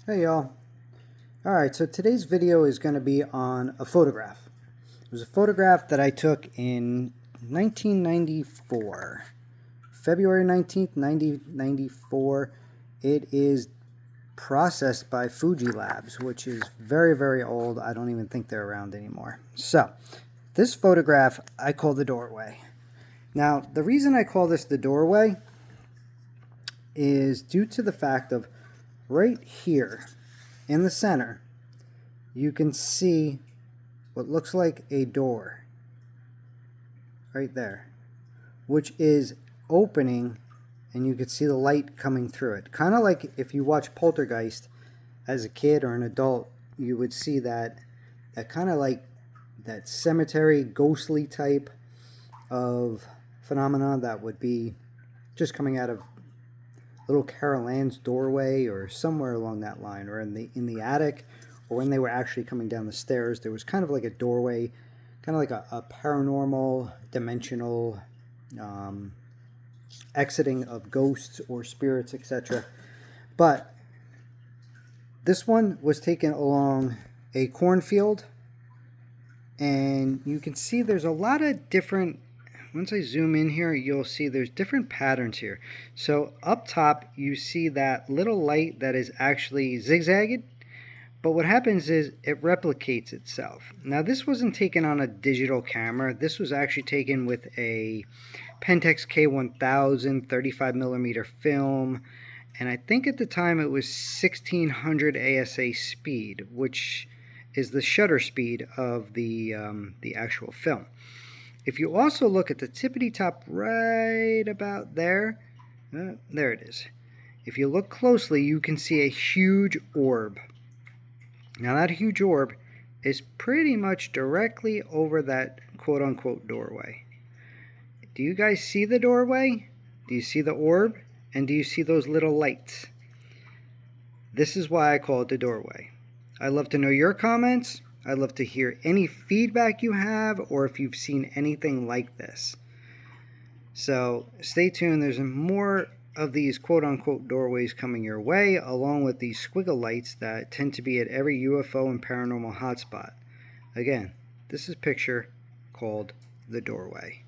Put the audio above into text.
Hey y'all. Alright, so today's video is going to be on a photograph. It was a photograph that I took in 1994. February 19th, 1994. It is processed by Fuji Labs, which is very, very old. I don't even think they're around anymore. So, this photograph I call the doorway. Now, the reason I call this the doorway is due to the fact of right here in the center, you can see what looks like a door right there, which is opening, and you can see the light coming through it. Kind of like if you watch Poltergeist as a kid or an adult, you would see that kind of like that cemetery ghostly type of phenomenon that would be just coming out of little Carol Ann's doorway or somewhere along that line, or in the attic, or when they were actually coming down the stairs, there was kind of like a doorway, kind of like a paranormal, dimensional exiting of ghosts or spirits, etc. But this one was taken along a cornfield, and you can see there's a lot of different. Once I zoom in here, you'll see there's different patterns here. So up top, you see that little light that is actually zigzagged. But what happens is it replicates itself. Now, this wasn't taken on a digital camera. This was actually taken with a Pentax K1000 35mm film. And I think at the time it was 1600 ASA speed, which is the shutter speed of the actual film. If you also look at the tippity top right about there, there it is. If you look closely, you can see a huge orb. Now that huge orb is pretty much directly over that quote-unquote doorway. Do you guys see the doorway? Do you see the orb? And do you see those little lights? This is why I call it the doorway. I'd love to know your comments. I'd love to hear any feedback you have, or if you've seen anything like this. So stay tuned. There's more of these quote-unquote doorways coming your way, along with these squiggle lights that tend to be at every UFO and paranormal hotspot. Again, this is a picture called the doorway.